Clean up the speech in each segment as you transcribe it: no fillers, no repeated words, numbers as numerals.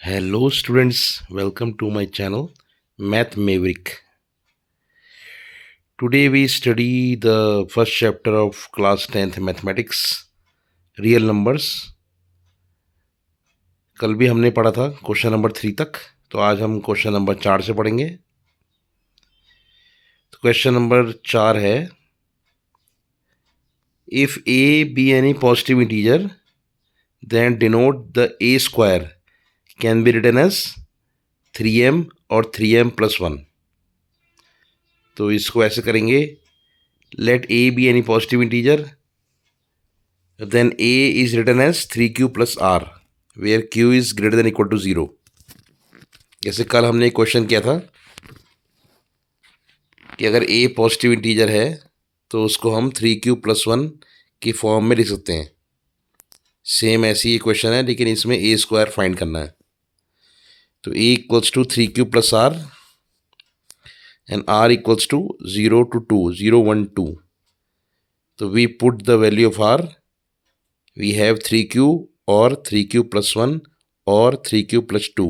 Hello students, welcome to my channel Math Maverick. Today we study the first chapter of class 10th mathematics, real numbers. कल भी हमने पढ़ा था question number 3 तक, तो आज हम क्वेश्चन नंबर 4 से पढ़ेंगे। तो क्वेश्चन नंबर 4 है, if a be any positive integer then denote the a square can be written as 3m और 3m plus 1। तो इसको ऐसे करेंगे, let a be any positive integer then a is written as 3q plus r where q is greater than equal to 0। जैसे कल हमने एक question किया था कि अगर a पॉजिटिव इंटीजर है तो उसको हम 3q plus 1 की फॉर्म में लिख सकते हैं। सेम ऐसी ही क्वेश्चन है, लेकिन इसमें a स्क्वायर फाइंड करना है। तो a equals to 3q plus r and r equals to 0 to 2, 0, 1, 2। तो we put the value of r, we have 3q और 3q plus 1 or 3q plus 2.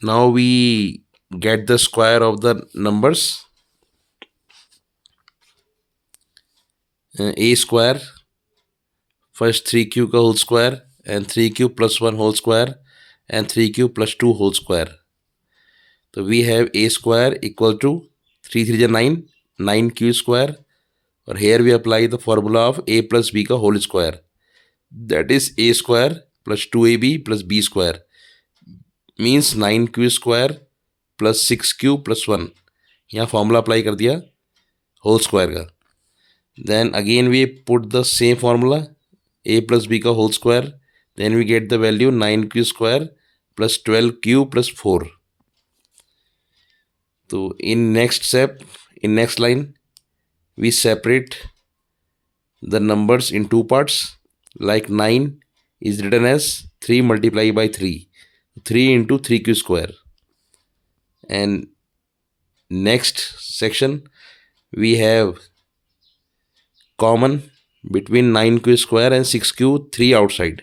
Now we get the square of the numbers. A square, first 3q का whole square and 3q plus 1 whole square and 3q plus 2 whole square. तो we have a square equal to 3 3 9, 9q square, और here we apply the formula of a plus b का whole square, that is a square plus 2ab plus b square means 9q square plus 6q plus 1। यहाँ formula apply कर दिया whole square का। Then again we put the same formula a plus b का whole square, then we get the value 9q square plus 12q plus 4। तो in next line we separate the numbers in two parts, like 9 is written as 3 multiplied by 3, 3 into 3q square, and next section we have common between 9q square and 6q 3 outside।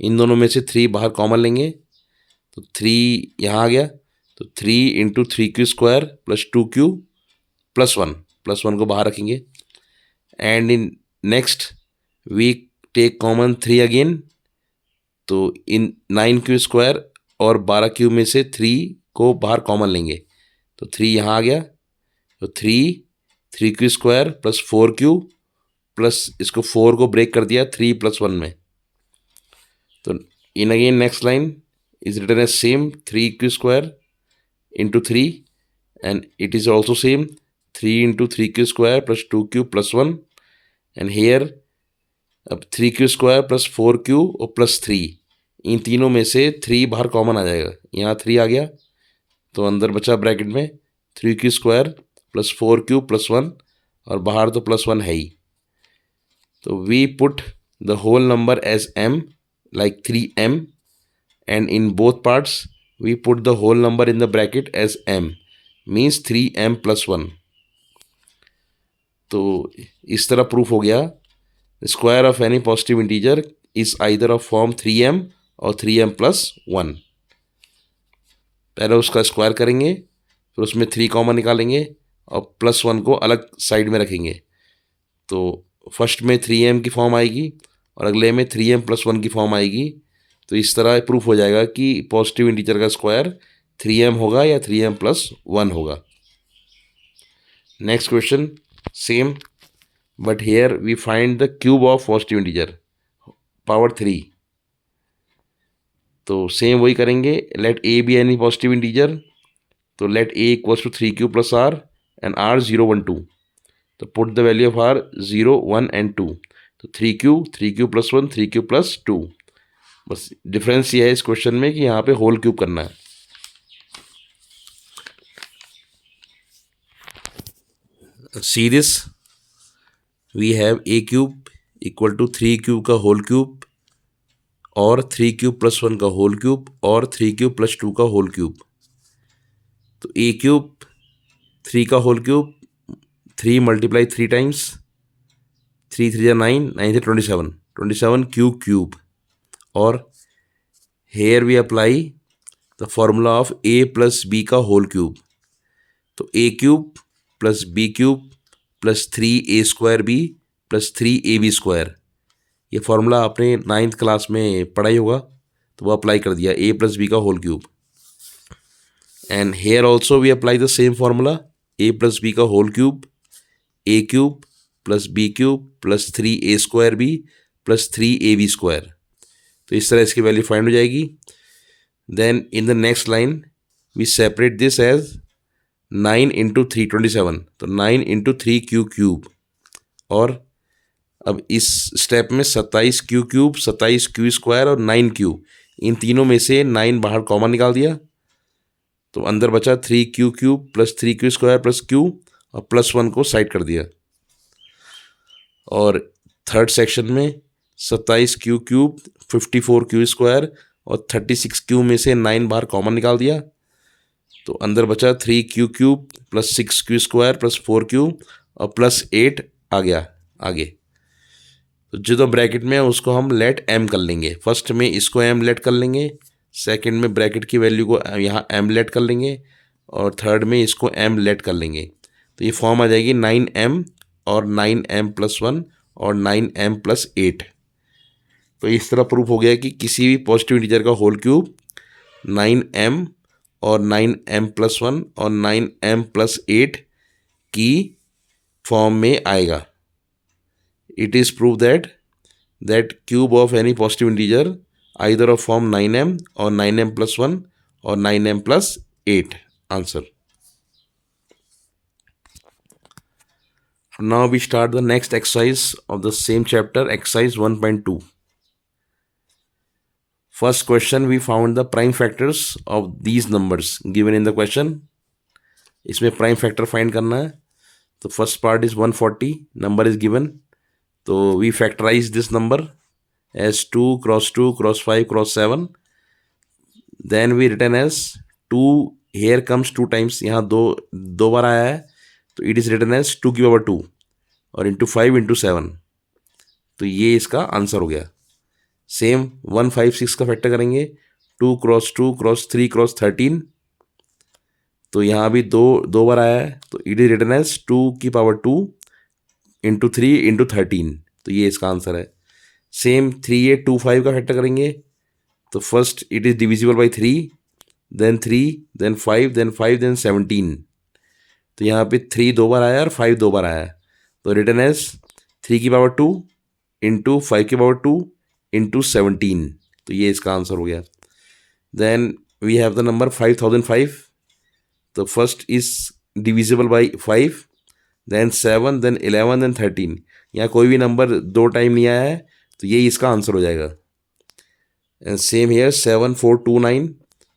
इन दोनों में से 3 बाहर common लेंगे, तो 3 यहाँ आ गया, तो 3 into 3q square plus 2q plus 1 को बाहर रखेंगे। And in next we take common 3 again, तो इन 9q स्क्वायर और 12q में से 3 को बाहर कॉमन लेंगे, तो 3 यहाँ आ गया, तो 3q square plus 4q plus इसको 4 को ब्रेक कर दिया 3 प्लस 1 में। तो in again next line is written as same 3q square into 3 and it is also same 3 into 3q square plus 2q plus 1। And here अब 3q square plus 4q और plus 3, इन तीनों में से 3 बाहर कॉमन आ जाएगा, यहाँ 3 आ गया, तो अंदर बचा ब्रैकेट में 3q square plus 4q plus 1, और बाहर तो प्लस 1 है ही। तो we put the whole number as m like 3m, and in both parts we put the whole number in the bracket as m means 3m plus 1। तो इस तरह proof हो गया square of any positive integer is either of form 3m और 3m plus 1। पहले उसका square करेंगे, फिर उसमें 3 कॉमन निकालेंगे और प्लस 1 को अलग साइड में रखेंगे, तो फर्स्ट में 3m की फॉर्म आएगी और अगले में 3m plus 1 की फॉर्म आएगी। तो इस तरह प्रूफ हो जाएगा कि पॉजिटिव इंटीजर का स्क्वायर 3m होगा या 3m plus 1 होगा। Next question same, but here we find the cube of positive integer power 3। तो सेम वही करेंगे, let a be any positive integer, तो let a equals to 3q plus r and r 0 1 2। तो put the value of r 0 1 and 2, तो 3q plus 1 3q plus 2। बस difference ये है इस क्वेश्चन में कि यहाँ पे होल क्यूब करना है। See this, we have a cube equal to 3q का होल क्यूब और 3q प्लस 1 का होल क्यूब और 3q प्लस 2 का होल क्यूब। तो a क्यूब 3 का होल क्यूब 3 मल्टीप्लाई 3 टाइम्स, 3 3 9, 9 से 27 q क्यूब, और here we apply the formula of a plus b का होल क्यूब। तो a cube plus b cube plus 3a² b plus 3ab², ये formula आपने 9th class में पढ़ा ही होगा, तो वो अप्लाई कर दिया ए प्लस बी का whole cube. And here also we apply the same formula a plus b का whole cube, a cube plus b cube plus 3a² b plus 3ab²। तो इस तरह इसकी वैल्यू फाइंड हो जाएगी। Then in the next line we separate this as 9 into 327, तो 9 into 3q cube. और अब इस स्टेप में 27q क्यूब, 27q² और 9q, इन तीनों में से 9 बाहर कॉमन निकाल दिया, तो अंदर बचा 3q cube plus 3q² plus q, और प्लस 1 को साइड कर दिया। और थर्ड सेक्शन में 27q क्यूब 54q² और 36q में से 9 बाहर कॉमन निकाल दिया, तो अंदर बचा 3q cube plus 6q² plus 4q और प्लस 8 आ गया आगे। तो जो ब्रैकेट में है उसको हम लेट m कर लेंगे। फर्स्ट में इसको m लेट कर लेंगे, सेकंड में ब्रैकेट की वैल्यू को यहाँ m लेट कर लेंगे, और थर्ड में इसको m लेट कर लेंगे। तो ये फॉर्म आ जाएगी 9m और 9m प्लस 1 और 9m प्लस 8। तो इस तरह प्रूफ हो गया कि किसी भी पॉजिटिव इंटीजर का होल क्यूब 9m और 9m प्लस 1 और 9m प्लस 8 की फॉर्म में आएगा। It is proved that cube of any positive integer either of form 9m or 9m plus 1 or 9m plus 8. Answer. Now we start the next exercise of the same chapter, exercise 1.2. First question, we found the prime factors of these numbers given in the question. इसमें prime factor find करना है। तो first part is 140, number is given. तो we factorize this number as 2 cross 2 cross 5 cross 7. Then we written as 2, here comes 2 times, यहाँ दो बार आया है, तो it is written as 2 की पावर 2 और इंटू 5 इंटू 7। तो ये इसका आंसर हो गया। सेम 156 का फैक्टर करेंगे, 2 क्रॉस 2 क्रॉस 3 क्रॉस 13, तो यहाँ भी दो बार आया है, तो इट इज रिटन एज 2 की पावर 2 इंटू 3 इंटू 13। तो ये इसका आंसर है। सेम 3825 का फैक्टर करेंगे, तो first it is divisible by 3, then 3, then 5, then 5, then 17। तो यहाँ पे 3 दो बार आया और 5 दो बार आया, तो रिटन एज 3 की पावर 2 इंटू 5 की पावर 2 इंटू 17। तो ये इसका आंसर हो गया। Then we have the number 5005, तो first is divisible by 5, then 7, then 11, then 13। यहाँ कोई भी नंबर 2 टाइम नहीं आया है, तो यही इसका आंसर हो जाएगा। एंड सेम हियर 7, 4, 2, 9,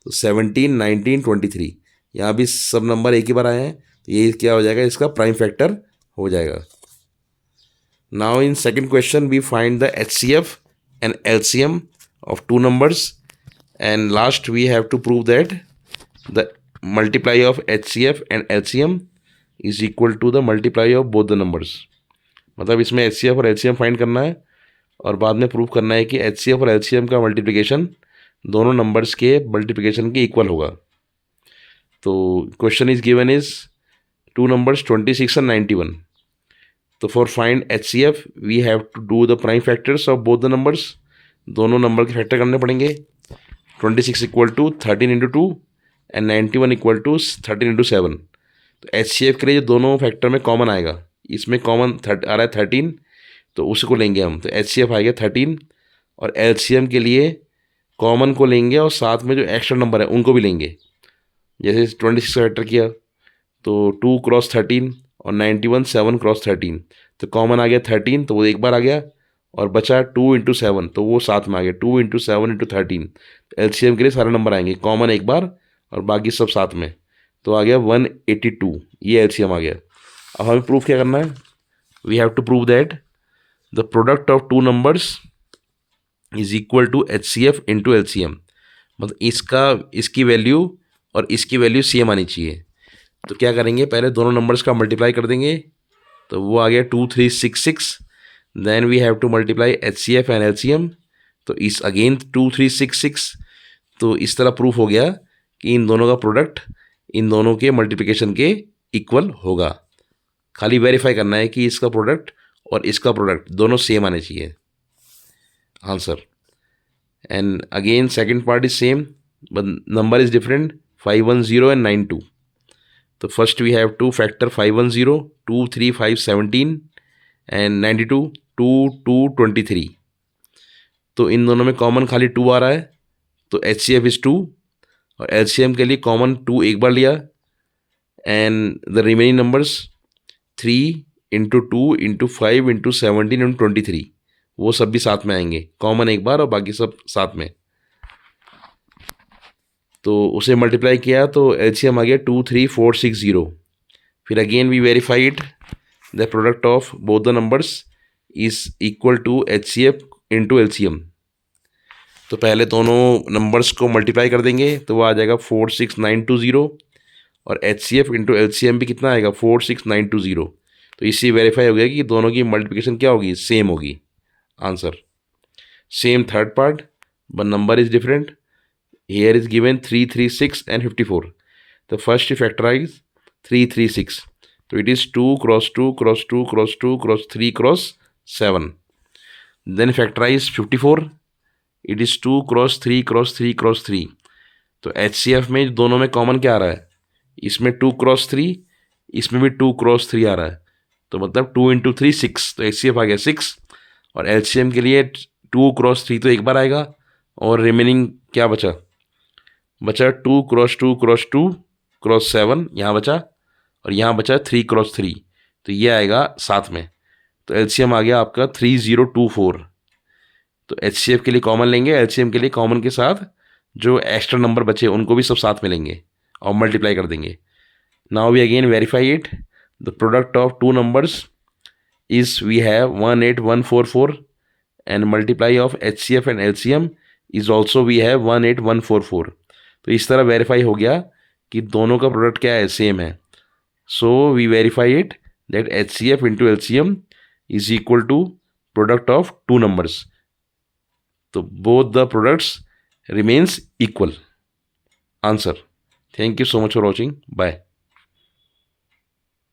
तो 17, 19, 23, यहाँ भी सब नंबर एक ही बार आए हैं, तो ये क्या हो जाएगा, इसका प्राइम फैक्टर हो जाएगा। Now in second question we find the HCF and LCM of 2 numbers, and last we have to prove that the multiply of HCF and LCM is equal to the multiply of both the numbers. मतलब इसमें HCF और LCM find करना है, और बाद में prove करना है कि HCF और LCM का मल्टीप्लिकेशन दोनों नंबर्स के मल्टीप्लिकेशन के इक्वल होगा। तो question is given is 2 numbers 26 and 91। तो for find HCF we have to do the prime factors of both the numbers. दोनों नंबर के फैक्टर करने पड़ेंगे। 26 equal to 13 into 2 and 91 equal to 13 into 7। तो HCF के लिए जो दोनों फैक्टर में कॉमन आएगा, इसमें कॉमन आ रहा है 13, तो उसको लेंगे हम, तो HCF आएगा 13। और LCM के लिए कॉमन को लेंगे और साथ में जो एक्स्ट्रा नंबर है उनको भी लेंगे। जैसे 26 का फैक्टर किया तो 2 क्रॉस 13 और 91 7 क्रॉस 13, तो कॉमन आ गया 13, तो वो एक बार आ गया, और बचा 2 इंटू 7, तो वो साथ में आ गया 2 इंटू 7 इंटू 13। LCM के लिए सारे नंबर आएंगे, कॉमन एक बार और बाकी सब साथ में, तो आ गया 182। ये LCM आ गया। अब हमें प्रूफ क्या करना है, we have to prove that the product of 2 numbers is equal to HCF into LCM। मतलब इसकी वैल्यू और इसकी वैल्यू सेम आनी चाहिए। तो क्या करेंगे, पहले दोनों नंबर्स का मल्टीप्लाई कर देंगे, तो वो आ गया 2366। Then we have to multiply HCF and LCM, तो इस अगेन 2366। तो इस तरह प्रूफ हो गया कि इन दोनों का प्रोडक्ट इन दोनों के मल्टीप्लिकेशन के इक्वल होगा। खाली वेरीफाई करना है कि इसका प्रोडक्ट और इसका प्रोडक्ट दोनों सेम आने चाहिए answer. And again second part is same but number is different 510 and 92. तो first we have to factor 510 2 3 5 17 and 92 2 2 23। तो इन दोनों में कॉमन खाली 2 आ रहा है तो HCF इज 2 और LCM के लिए कॉमन 2 एक बार लिया and the remaining numbers 3 into 2 into 5 into 17 into 23 वो सब भी साथ में आएंगे, कॉमन एक बार और बाकी सब साथ में। तो उसे मल्टीप्लाई किया तो LCM आ गया 23460। फिर again we verify it the product of both the numbers is equal to HCF into LCM। तो पहले दोनों नंबर्स को मल्टीप्लाई कर देंगे तो वो आ जाएगा 46920 और HCF इंटू LCM भी कितना आएगा 46920। तो इससे वेरीफाई हो गया कि दोनों की मल्टीप्लिकेशन क्या होगी, सेम होगी answer. Same third part but number is different. Here is given 336 and 54. The first you factorize 336. So it is 2 cross 2 cross 2 cross 2 cross 3 cross 7. Then factorize 54. It is 2 cross 3 cross 3 cross 3. तो HCF में दोनों में common क्या आ रहा है, इसमें 2 cross 3, इसमें भी 2 cross 3 आ रहा है। तो मतलब 2 इंटू 3 6, तो HCF आ गया 6। और LCM के लिए 2 cross 3 तो एक बार आएगा और रिमेनिंग क्या बचा 2 क्रॉस 2 क्रॉस 2 क्रॉस 7 यहाँ बचा और यहाँ बचा 3 क्रॉस 3, तो ये आएगा साथ में। तो LCM आ गया आपका 3024। तो HCF के लिए कॉमन लेंगे, LCM के लिए कॉमन के साथ जो एक्स्ट्रा नंबर बचे उनको भी सब साथ में लेंगे और मल्टीप्लाई कर देंगे। Now we again verify it the product of two numbers is we have 18144 and multiply of HCF and LCM is also we have 18144। तो इस तरह वेरीफाई हो गया कि दोनों का प्रोडक्ट क्या है, सेम है। So we verify it that HCF into LCM is equal to product of two numbers. तो both the products remains equal answer. Thank you so much for watching, bye.